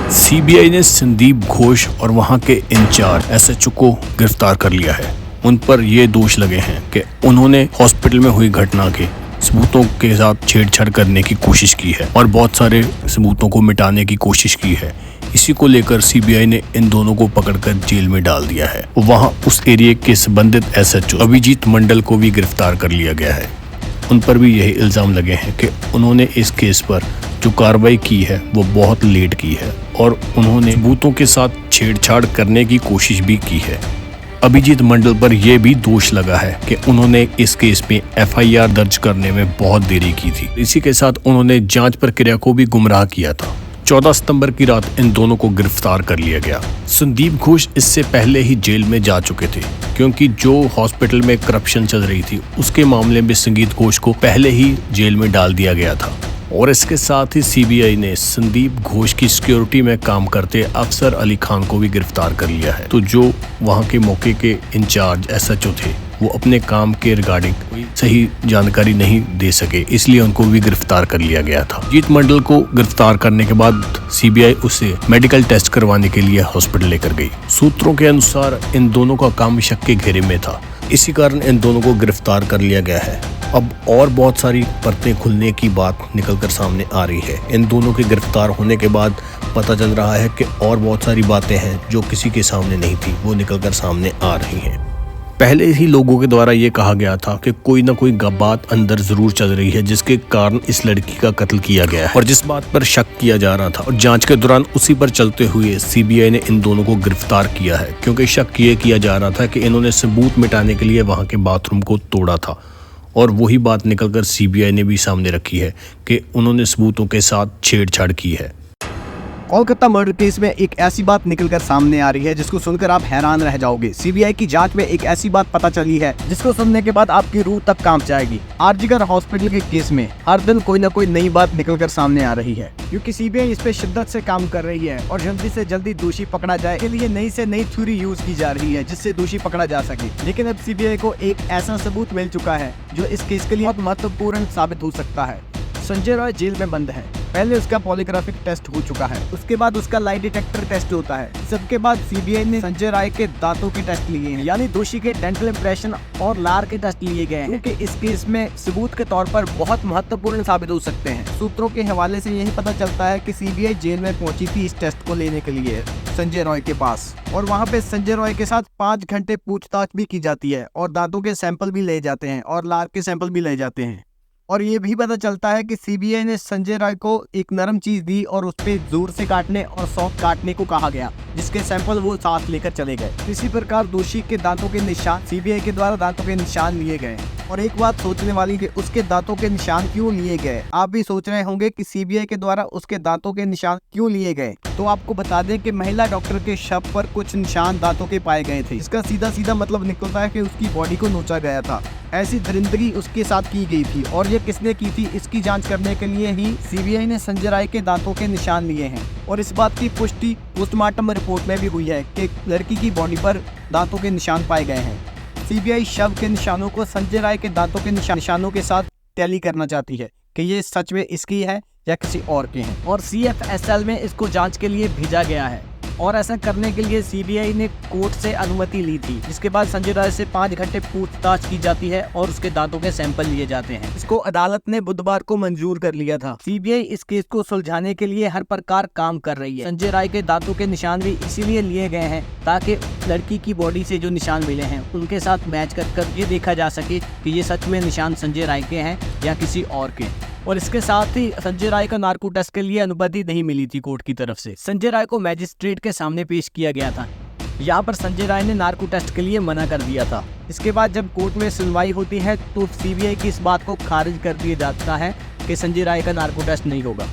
CBI ने संदीप घोष और वहां के इंचार्ज एसएचओ को गिरफ्तार कर लिया है। उन पर ये दोष लगे हैं कि उन्होंने हॉस्पिटल में हुई घटना के सबूतों के साथ छेड़छाड़ करने की कोशिश की है और बहुत सारे सबूतों को मिटाने की कोशिश की है। इसी को लेकर सीबीआई ने इन दोनों को पकड़कर जेल में डाल दिया है। वहां उस एरिया के संबंधित एसएचओ अभिजीत मंडल को भी गिरफ्तार कर लिया गया है। उन पर भी यही इल्जाम लगे हैं कि उन्होंने इस केस पर जो कार्रवाई की है वो बहुत लेट की है और उन्होंने सबूतों के साथ छेड़छाड़ करने की कोशिश भी की है। अभिजीत मंडल पर यह भी दोष लगा है कि उन्होंने इस केस में एफआईआर दर्ज करने में बहुत देरी की थी। इसी के साथ उन्होंने जांच प्रक्रिया को भी गुमराह किया था। 14 सितंबर की रात इन दोनों को गिरफ्तार कर लिया गया। संदीप घोष इससे पहले ही जेल में जा चुके थे क्योंकि जो हॉस्पिटल में करप्शन चल रही थी उसके मामले में संदीप घोष को पहले ही जेल में डाल दिया गया था। और इसके साथ ही सीबीआई ने संदीप घोष की सिक्योरिटी में काम करते अफसर अली खान को भी गिरफ्तार कर लिया है। तो जो वहां के मौके के इंचार्ज एसएचओ थे वो अपने काम के रिगार्डिंग कोई सही जानकारी नहीं दे सके, इसलिए उनको भी गिरफ्तार कर लिया गया था। अभिजीत मंडल को गिरफ्तार करने के बाद सीबीआई उसे मेडिकल टेस्ट करवाने के लिए हॉस्पिटल लेकर गई। सूत्रों के अनुसार इन दोनों का काम शक के घेरे में था, इसी कारण इन दोनों को गिरफ्तार कर लिया गया है। अब और बहुत सारी परतें खुलने की बात निकलकर सामने आ रही है। इन दोनों के गिरफ्तार होने के बाद पता चल रहा है कि और बहुत सारी बातें हैं जो किसी के सामने नहीं थी, वो निकलकर सामने आ रही हैं। पहले ही लोगों के द्वारा ये कहा गया था कि कोई ना कोई बात अंदर जरूर चल रही है जिसके कारण इस लड़की का कत्ल किया गया है और जिस बात पर शक किया जा रहा था, और जांच के दौरान उसी पर चलते हुए सीबीआई ने इन दोनों को गिरफ्तार किया है क्योंकि शक ये किया जा रहा था कि इन्होंने सबूत मिटाने के लिए वहां के बाथरूम को तोड़ा था। और वही बात निकलकर सीबीआई ने भी सामने रखी है कि उन्होंने सबूतों के साथ छेड़छाड़ की है। कोलकाता मर्डर केस में एक ऐसी बात निकलकर सामने आ रही है जिसको सुनकर आप हैरान रह जाओगे। सीबीआई की जांच में एक ऐसी बात पता चली है जिसको सुनने के बाद आपकी रूह तक कांप जाएगी। आरजीकर हॉस्पिटल के केस में हर दिन कोई न कोई नई बात निकलकर सामने आ रही है क्योंकि सीबीआई इस पे शिद्दत से काम कर रही है और जल्दी से जल्दी दोषी पकड़ा जाए के लिए नई से नई थ्योरी यूज की जा रही है जिससे दोषी पकड़ा जा सके। लेकिन अब सीबीआई को एक ऐसा सबूत मिल चुका है जो इस केस के लिए बहुत महत्वपूर्ण साबित हो सकता है। संजय रॉय जेल में बंद है। पहले उसका पॉलीग्राफिक टेस्ट हो चुका है, उसके बाद उसका लाई डिटेक्टर टेस्ट होता है। सबके बाद सीबीआई ने संजय राय के दांतों के टेस्ट लिए हैं, यानी दोषी के डेंटल इंप्रेशन और लार के टेस्ट लिए गए हैं क्योंकि इस केस में सबूत के तौर पर बहुत महत्वपूर्ण साबित हो सकते हैं। सूत्रों के हवाले से यही पता चलता है कि सीबीआई जेल में पहुंची थी इस टेस्ट को लेने के लिए संजय रॉय के पास, और वहां पे संजय रॉय के साथ 5 घंटे पूछताछ भी की जाती है और दांतों के सैंपल भी ले जाते हैं और लार के सैंपल भी ले जाते हैं। और ये भी पता चलता है कि सीबीआई ने संजय राय को एक नरम चीज दी और उस पे जोर से काटने और सॉफ्ट काटने को कहा गया जिसके सैंपल वो साथ लेकर चले गए। इसी प्रकार दोषी के दांतों के निशान सीबीआई के द्वारा दांतों के निशान लिए गए। और एक बात सोचने वाली कि उसके दांतों के निशान क्यों लिए गए। आप भी सोच रहे होंगे कि सीबीआई के द्वारा उसके दांतों के निशान क्यों लिए गए। तो आपको बता दें कि महिला डॉक्टर के शव पर कुछ निशान दांतों के पाए गए थे। इसका सीधा सीधा मतलब निकलता है कि उसकी बॉडी को नोचा गया था। ऐसी दरिंदगी उसके साथ की गई थी और ये किसने की थी इसकी जांच करने के लिए ही सीबीआई ने संजय राय के दांतों के निशान लिए हैं। और इस बात की पुष्टि पोस्टमार्टम रिपोर्ट में भी हुई है कि लड़की की बॉडी पर दांतों के निशान पाए गए हैं। सीबीआई शव के निशानों को संजय राय के दांतों के निशानों के साथ टैली करना चाहती है कि ये सच में इसकी है या किसी और के हैं, और CFSL में इसको जांच के लिए भेजा गया है। और ऐसा करने के लिए सीबीआई ने कोर्ट से अनुमति ली थी, जिसके बाद संजय राय से 5 घंटे पूछताछ की जाती है और उसके दांतों के सैंपल लिए जाते हैं। इसको अदालत ने बुधवार को मंजूर कर लिया था। सीबीआई इस केस को सुलझाने के लिए हर प्रकार काम कर रही है। संजय राय के दांतों के निशान भी इसीलिए लिए गए हैं ताकि लड़की की बॉडी से जो निशान मिले हैं उनके साथ मैच कर ये देखा जा सके कि ये सच में निशान संजय राय के हैं या किसी और के। और इसके साथ ही संजय राय का नार्को टेस्ट के लिए अनुमति नहीं मिली थी कोर्ट की तरफ से। संजय राय को मैजिस्ट्रेट के सामने पेश किया गया था। यहाँ पर संजय राय ने नार्को टेस्ट के लिए मना कर दिया था। इसके बाद जब कोर्ट में सुनवाई होती है तो सीबीआई की इस बात को खारिज कर दिया जाता है कि संजय राय का नार्को टेस्ट नहीं होगा।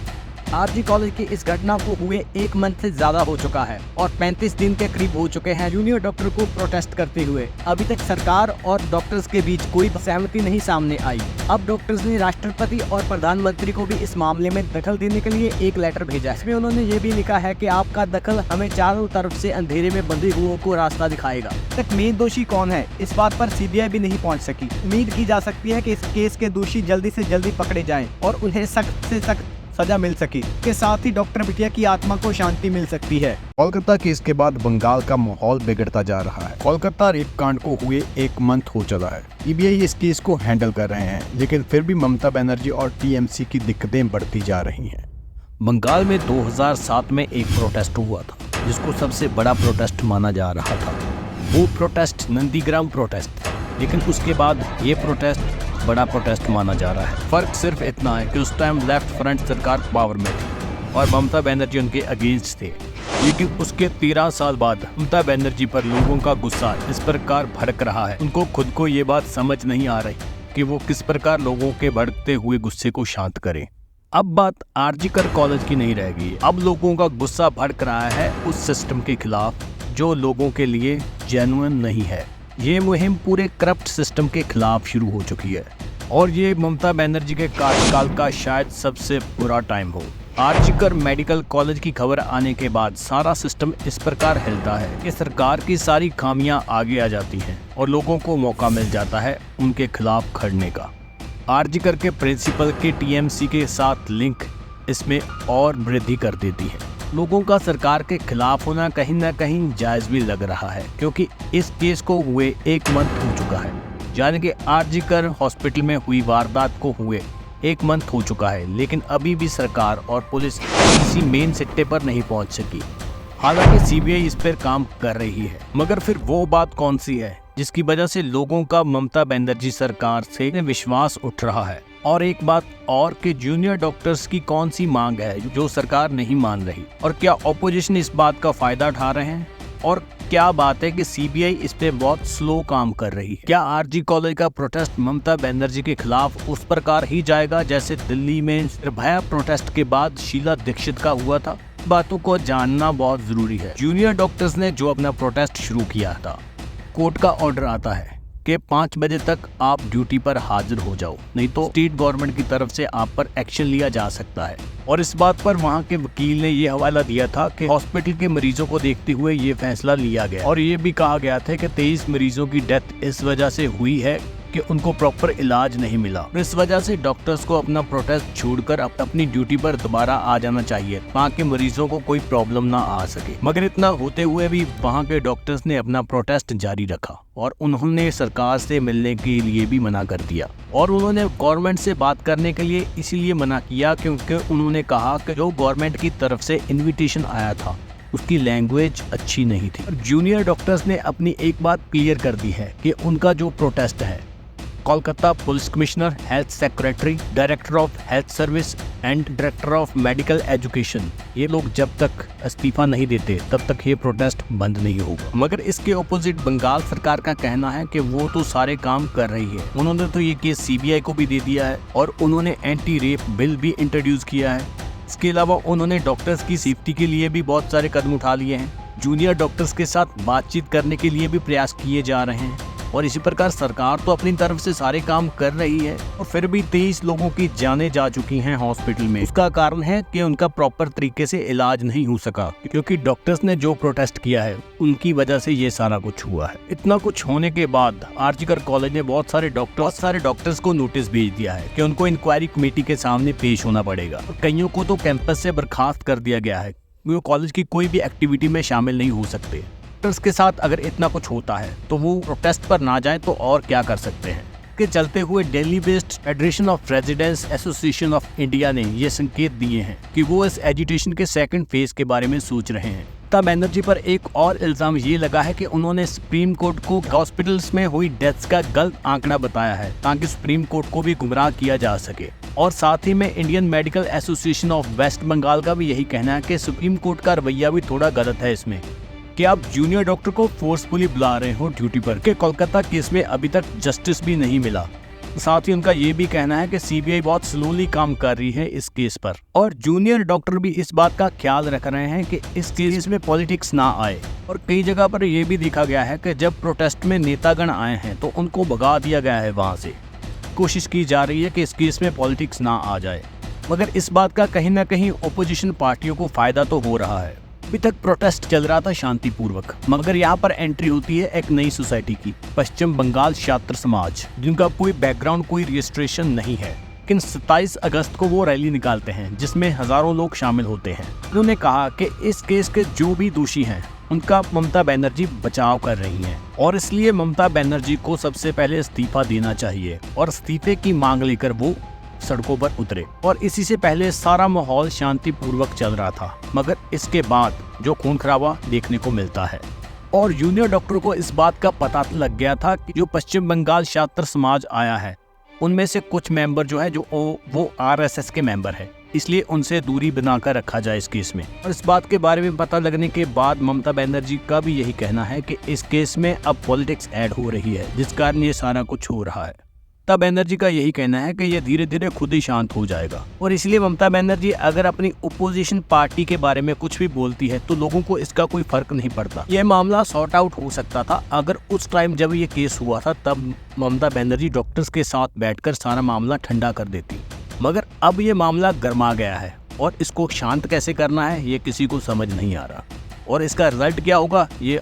आरजी कॉलेज की इस घटना को हुए 1 मंथ से ज्यादा हो चुका है और 35 दिन के करीब हो चुके हैं जूनियर डॉक्टर को प्रोटेस्ट करते हुए। अभी तक सरकार और डॉक्टर्स के बीच कोई सहमति नहीं सामने आई। अब डॉक्टर्स ने राष्ट्रपति और प्रधानमंत्री को भी इस मामले में दखल देने के लिए एक लेटर भेजा है। इसमें उन्होंने ये भी लिखा है कि आपका दखल हमें चारों तरफ से अंधेरे में बंधे हुओं को रास्ता दिखाएगा। तक मेन दोषी कौन है इस बात पर सीबीआई भी नहीं पहुँच सकी। उम्मीद की जा सकती है कि इस केस के दोषी जल्दी से जल्दी पकड़े जाएं और उन्हें सख्त से सख्त सजा मिल सके। के साथ ही डॉक्टर बिटिया की आत्मा को शांति मिल सकती है। कोलकाता केस के बाद बंगाल का माहौल बिगड़ता जा रहा है। कोलकाता रेप कांड को हुए 1 मंथ हो चला है। सीबीआई इस केस को हैंडल कर रहे हैं, लेकिन फिर भी ममता बनर्जी और टीएमसी की दिक्कतें बढ़ती जा रही हैं। बंगाल में 2007 में एक प्रोटेस्ट हुआ था, जिसको सबसे बड़ा प्रोटेस्ट माना जा रहा था। वो प्रोटेस्ट नंदीग्राम प्रोटेस्ट था, लेकिन उसके बाद ये प्रोटेस्ट बड़ा प्रोटेस्ट माना जा रहा है। फर्क सिर्फ इतना है कि उस टाइम लेफ्ट फ्रंट सरकार पावर में थी और ममता बनर्जी उनके अगेंस्ट थे। लेकिन उसके 13 साल बाद ममता बनर्जी पर लोगों का गुस्सा इस प्रकार भड़क रहा है, उनको खुद को ये बात समझ नहीं आ रही कि वो किस प्रकार लोगों के भड़कते हुए गुस्से को शांत करें। अब बात आरजीकर कॉलेज की नहीं रह गई। अब लोगों का गुस्सा भड़क रहा है उस सिस्टम के खिलाफ जो लोगों के लिए जेन्युइन नहीं है। ये मुहिम पूरे करप्ट सिस्टम के खिलाफ शुरू हो चुकी है और ये ममता बनर्जी के कार्यकाल का शायद सबसे बुरा टाइम हो। आरजीकर मेडिकल कॉलेज की खबर आने के बाद सारा सिस्टम इस प्रकार हिलता है कि सरकार की सारी खामियां आगे आ जाती हैं और लोगों को मौका मिल जाता है उनके खिलाफ खड़ने का। आरजीकर के प्रिंसिपल के टीएमसी के साथ लिंक इसमें और वृद्धि कर देती है। लोगों का सरकार के खिलाफ होना कहीं ना कहीं जायज भी लग रहा है, क्योंकि इस केस को हुए 1 मंथ हो चुका है। यानी कि आरजीकर हॉस्पिटल में हुई वारदात को हुए 1 मंथ हो चुका है, लेकिन अभी भी सरकार और पुलिस किसी मेन सिट्टे पर नहीं पहुंच सकी। हालांकि सीबीआई इस पर काम कर रही है, मगर फिर वो बात कौन सी है जिसकी वजह से लोगों का ममता बनर्जी सरकार से विश्वास उठ रहा है। और एक बात और कि जूनियर डॉक्टर्स की कौन सी मांग है जो सरकार नहीं मान रही, और क्या ऑपोजिशन इस बात का फायदा उठा रहे हैं, और क्या बात है कि सीबीआई इस पे बहुत स्लो काम कर रही है। क्या आरजी कॉलेज का प्रोटेस्ट ममता बनर्जी के खिलाफ उस प्रकार ही जाएगा जैसे दिल्ली में निर्भया प्रोटेस्ट के बाद शीला दीक्षित का हुआ था? बातों को जानना बहुत जरूरी है। जूनियर डॉक्टर्स ने जो अपना प्रोटेस्ट शुरू किया था, कोर्ट का ऑर्डर आता है कि 5 बजे तक आप ड्यूटी पर हाजिर हो जाओ, नहीं तो स्टेट गवर्नमेंट की तरफ से आप पर एक्शन लिया जा सकता है। और इस बात पर वहां के वकील ने ये हवाला दिया था कि हॉस्पिटल के मरीजों को देखते हुए ये फैसला लिया गया, और ये भी कहा गया था कि 23 मरीजों की डेथ इस वजह से हुई है कि उनको प्रॉपर इलाज नहीं मिला। इस वजह से डॉक्टर्स को अपना प्रोटेस्ट छोड़कर अपनी ड्यूटी पर दोबारा आ जाना चाहिए ताकि मरीजों को कोई प्रॉब्लम ना आ सके। मगर इतना होते हुए भी वहां के डॉक्टर्स ने अपना प्रोटेस्ट जारी रखा और उन्होंने सरकार से मिलने के लिए भी मना कर दिया, और उन्होंने गवर्नमेंट से बात करने के लिए इसीलिए मना किया क्योंकि उन्होंने कहा कि जो गवर्नमेंट की तरफ से इन्विटेशन आया था उसकी लैंग्वेज अच्छी नहीं थी। और जूनियर डॉक्टर्स ने अपनी एक बात क्लियर कर दी है कि उनका जो प्रोटेस्ट है, Kolkata police commissioner, health secretary, director of health service and director of medical education, ये लोग जब तक इस्तीफा नहीं देते तब तक ये प्रोटेस्ट बंद नहीं होगा। मगर इसके ऑपोजिट बंगाल सरकार का कहना है कि वो तो सारे काम कर रही है। उन्होंने तो ये केस सीबीआई को भी दे दिया है और उन्होंने एंटी रेप बिल भी इंट्रोड्यूस किया है। इसके अलावा उन्होंने डॉक्टर्स की सेफ्टी के लिए भी बहुत सारे कदम उठा लिए हैं। जूनियर डॉक्टर्स के साथ बातचीत करने के लिए भी प्रयास किए जा रहे हैं, और इसी प्रकार सरकार तो अपनी तरफ से सारे काम कर रही है, और फिर भी 23 लोगों की जानें जा चुकी हैं हॉस्पिटल में। इसका कारण है कि उनका प्रॉपर तरीके से इलाज नहीं हो सका, क्योंकि डॉक्टर्स ने जो प्रोटेस्ट किया है उनकी वजह से ये सारा कुछ हुआ है। इतना कुछ होने के बाद आरजीकर कॉलेज ने बहुत सारे डॉक्टर्स को नोटिस भेज दिया है कि उनको इंक्वायरी कमेटी के सामने पेश होना पड़ेगा। कईयों को तो कैंपस से बर्खास्त कर दिया गया है, वो कॉलेज की कोई भी एक्टिविटी में शामिल नहीं हो सकते। डॉक्टर्स के साथ अगर इतना कुछ होता है तो वो प्रोटेस्ट पर ना जाए तो और क्या कर सकते हैं। के चलते हुए Delhi based federation of residents association of India ने ये संकेत दिए हैं कि वो इस एजुटेशन के सेकंड फेज के बारे में सोच रहे हैं। ममता बनर्जी पर एक और इल्जाम ये लगा है कि उन्होंने सुप्रीम कोर्ट को हॉस्पिटल्स में हुई डेथ्स का गलत आंकड़ा बताया है ताकि सुप्रीम कोर्ट को भी गुमराह किया जा सके। और साथ ही में Indian medical association of West Bengal का भी यही कहना है कि सुप्रीम कोर्ट का रवैया भी थोड़ा गलत है इसमें, कि आप जूनियर डॉक्टर को फोर्सफुली बुला रहे हो ड्यूटी पर, कि कोलकाता केस में अभी तक जस्टिस भी नहीं मिला। साथ ही उनका ये भी कहना है कि सीबीआई बहुत स्लोली काम कर रही है इस केस पर, और जूनियर डॉक्टर भी इस बात का ख्याल रख रहे हैं कि इस केस में पॉलिटिक्स ना आए। और कई जगह पर यह भी देखा गया है कि जब प्रोटेस्ट में नेतागण आए हैं तो उनको भगा दिया गया है वहां से। कोशिश की जा रही है कि इस केस में पॉलिटिक्स ना आ जाए, मगर इस बात का कहीं ना कहीं ओपोजिशन पार्टियों को फायदा तो हो रहा है। अभी तक प्रोटेस्ट चल रहा था शांतिपूर्वक, मगर यहाँ पर एंट्री होती है एक नई सोसाइटी की, पश्चिम बंगाल छात्र समाज, जिनका कोई बैकग्राउंड कोई रजिस्ट्रेशन नहीं है। लेकिन 27 अगस्त को वो रैली निकालते हैं जिसमें हजारों लोग शामिल होते हैं। उन्होंने कहा कि इस केस के जो भी दोषी हैं उनका ममता बनर्जी बचाव कर रही हैं और इसलिए ममता बनर्जी को सबसे पहले इस्तीफा देना चाहिए और इस्तीफे की मांग लेकर वो सड़कों पर उतरे। और इसी से पहले सारा माहौल शांतिपूर्वक चल रहा था, मगर इसके बाद जो खून खराबा देखने को मिलता है। और जूनियर डॉक्टर को इस बात का पता लग गया था कि जो पश्चिम बंगाल छात्र समाज आया है उनमें से कुछ मेंबर जो है वो आरएसएस के मेंबर है, इसलिए उनसे दूरी बनाकर रखा जाए इस केस में। और इस बात के बारे में पता लगने के बाद ममता बनर्जी का भी यही कहना है कि इस केस में अब पॉलिटिक्स ऐड हो रही है जिस कारण ये सारा कुछ हो रहा है। ममता बनर्जी का यही कहना है कि ये धीरे धीरे खुद ही शांत हो जाएगा और इसलिए ममता बनर्जी अगर अपनी ओपोजिशन पार्टी के बारे में कुछ भी बोलती है तो लोगों को इसका कोई फर्क नहीं पड़ता। यह मामला सॉर्ट आउट हो सकता था अगर उस टाइम जब ये केस हुआ था तब ममता बनर्जी डॉक्टर्स के साथ बैठकर सारा मामला ठंडा कर देती, मगर अब ये मामला गर्मा गया है और इसको शांत कैसे करना है ये किसी को समझ नहीं आ रहा और इसका रिजल्ट क्या होगा ये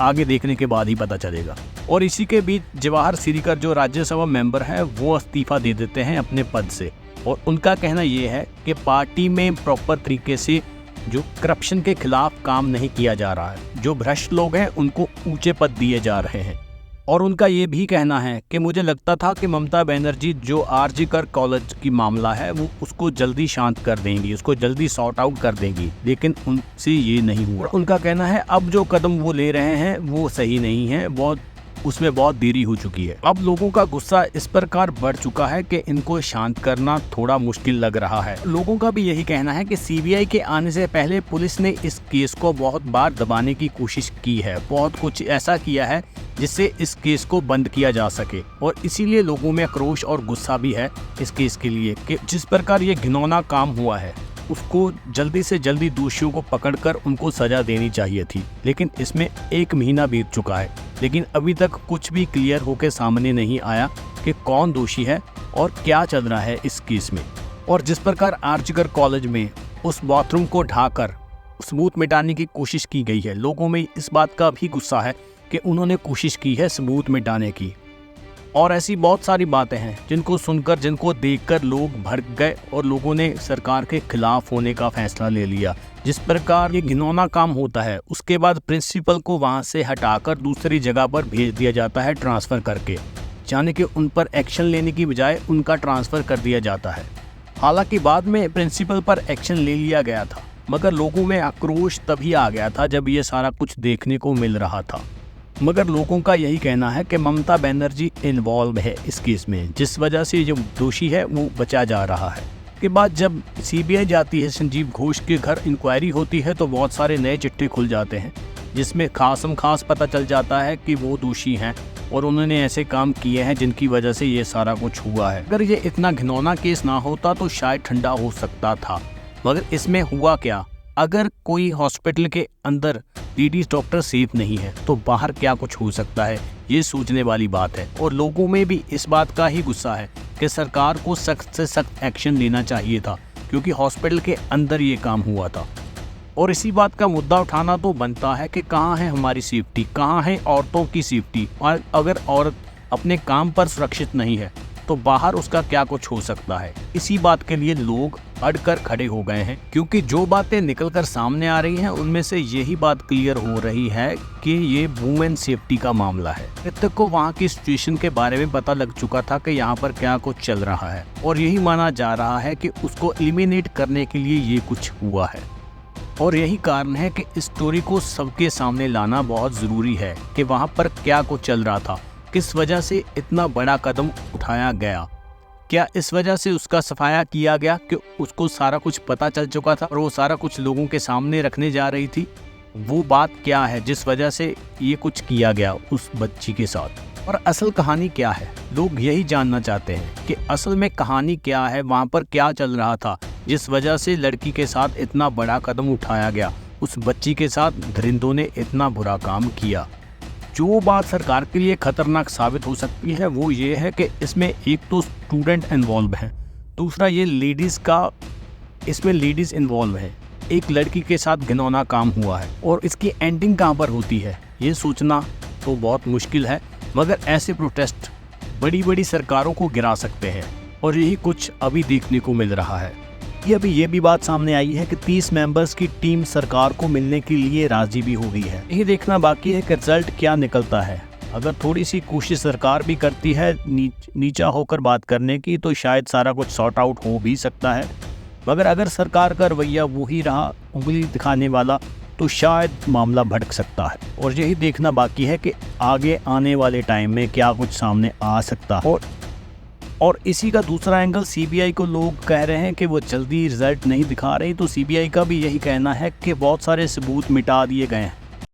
आगे देखने के बाद ही पता चलेगा। और इसी के बीच जवाहर सीरीकर जो राज्यसभा मेंबर है वो इस्तीफा दे देते हैं अपने पद से और उनका कहना ये है कि पार्टी में प्रॉपर तरीके से जो करप्शन के खिलाफ काम नहीं किया जा रहा है, जो भ्रष्ट लोग हैं उनको ऊंचे पद दिए जा रहे हैं। और उनका ये भी कहना है कि मुझे लगता था कि ममता बनर्जी जो आरजी कर कॉलेज की मामला है वो उसको जल्दी शांत कर देंगी, उसको जल्दी सॉर्ट आउट कर देंगी, लेकिन उनसे ये नहीं हुआ। उनका कहना है अब जो कदम वो ले रहे हैं वो सही नहीं है, उसमें बहुत देरी हो चुकी है। अब लोगों का गुस्सा इस प्रकार बढ़ चुका है कि इनको शांत करना थोड़ा मुश्किल लग रहा है। लोगों का भी यही कहना है कि सीबीआई के आने से पहले पुलिस ने इस केस को बहुत बार दबाने की कोशिश की है, बहुत कुछ ऐसा किया है जिससे इस केस को बंद किया जा सके और इसीलिए लोगों में आक्रोश और गुस्सा भी है इस केस के लिए कि जिस प्रकार ये घिनौना काम हुआ है उसको जल्दी से जल्दी दोषियों को पकड़कर उनको सजा देनी चाहिए थी। लेकिन इसमें 1 महीना बीत चुका है लेकिन अभी तक कुछ भी क्लियर होकर सामने नहीं आया कि कौन दोषी है और क्या चल रहा है इस केस में। और जिस प्रकार आरजी कर कॉलेज में उस बाथरूम को ढाकर सबूत मिटाने की कोशिश की गई है, लोगों में इस बात का भी गुस्सा है कि उन्होंने कोशिश की है सबूत मिटाने की। और ऐसी बहुत सारी बातें हैं जिनको सुनकर, जिनको देखकर लोग भड़क गए और लोगों ने सरकार के खिलाफ होने का फैसला ले लिया। जिस प्रकार ये घिनौना काम होता है उसके बाद प्रिंसिपल को वहां से हटाकर दूसरी जगह पर भेज दिया जाता है ट्रांसफ़र करके, यानी कि उन पर एक्शन लेने की बजाय उनका ट्रांसफ़र कर दिया जाता है। हालांकि बाद में प्रिंसिपल पर एक्शन ले लिया गया था, मगर लोगों में आक्रोश तभी आ गया था जब ये सारा कुछ देखने को मिल रहा था। मगर लोगों का यही कहना है कि ममता बनर्जी इन्वॉल्व है इस केस में, जिस वजह से जो दोषी है वो बचा जा रहा है। के बाद जब सीबीआई जाती है, संजीव घोष के घर इंक्वायरी होती है तो बहुत सारे नए चिट्ठे खुल जाते हैं जिसमें खास पता चल जाता है कि वो दोषी हैं और उन्होंने ऐसे काम किए हैं जिनकी वजह से ये सारा कुछ हुआ है। अगर ये इतना घिनौना केस ना होता तो शायद ठंडा हो सकता था, मगर इसमें हुआ क्या, अगर कोई हॉस्पिटल के अंदर लेडीज डॉक्टर सेफ नहीं है तो बाहर क्या कुछ हो सकता है, ये सोचने वाली बात है। और लोगों में भी इस बात का ही गुस्सा है कि सरकार को सख्त से सख्त एक्शन लेना चाहिए था क्योंकि हॉस्पिटल के अंदर ये काम हुआ था। और इसी बात का मुद्दा उठाना तो बनता है कि कहाँ है हमारी सेफ्टी, कहाँ है औरतों की सेफ्टी। और अगर औरत अपने काम पर सुरक्षित नहीं है तो बाहर उसका क्या कुछ हो सकता है। इसी बात के लिए लोग अड़कर खड़े हो गए हैं क्योंकि जो बातें निकलकर सामने आ रही हैं उनमें से यही बात क्लियर हो रही है कि ये वुमेन सेफ्टी का मामला है। मृतक को वहाँ की सिचुएशन के बारे में पता लग चुका था कि यहाँ पर क्या कुछ चल रहा है और यही माना जा रहा है कि उसको एलिमिनेट करने के लिए ये कुछ हुआ है। और यही कारण है कि इस स्टोरी को सबके सामने लाना बहुत ज़रूरी है कि वहाँ पर क्या कुछ चल रहा था, किस वजह से इतना बड़ा कदम उठाया गया। क्या इस वजह से उसका सफाया किया गया कि उसको सारा कुछ पता चल चुका था और वो सारा कुछ लोगों के सामने रखने जा रही थी? वो बात क्या है जिस वजह से ये कुछ किया गया उस बच्ची के साथ? और असल कहानी क्या है, लोग यही जानना चाहते हैं कि असल में कहानी क्या है, वहाँ पर क्या चल रहा था जिस वजह से लड़की के साथ इतना बड़ा कदम उठाया गया, उस बच्ची के साथ दरिंदों ने इतना बुरा काम किया। जो बात सरकार के लिए खतरनाक साबित हो सकती है वो ये है कि इसमें एक तो स्टूडेंट इन्वॉल्व है, दूसरा ये इसमें लेडीज़ इन्वॉल्व है। एक लड़की के साथ घिनौना काम हुआ है और इसकी एंडिंग कहाँ पर होती है ये सोचना तो बहुत मुश्किल है। मगर ऐसे प्रोटेस्ट बड़ी बड़ी सरकारों को गिरा सकते हैं और यही कुछ अभी देखने को मिल रहा है। अभी ये भी बात सामने आई है कि 30 मेंबर्स की टीम सरकार को मिलने के लिए राजी भी हो गई है। यही देखना बाकी है कि रिजल्ट क्या निकलता है। अगर थोड़ी सी कोशिश सरकार भी करती है नीचा होकर बात करने की, तो शायद सारा कुछ सॉर्ट आउट हो भी सकता है। मगर अगर सरकार का रवैया वही रहा, उंगली दिखाने वाला, तो शायद मामला भटक सकता है। और यही देखना बाकी है कि आगे आने वाले टाइम में क्या कुछ सामने आ सकता है। और इसी का दूसरा एंगल, सीबीआई को लोग कह रहे हैं कि वो जल्दी रिजल्ट नहीं दिखा रही, तो सीबीआई का भी यही कहना है कि बहुत सारे सबूत मिटा दिए गए हैं।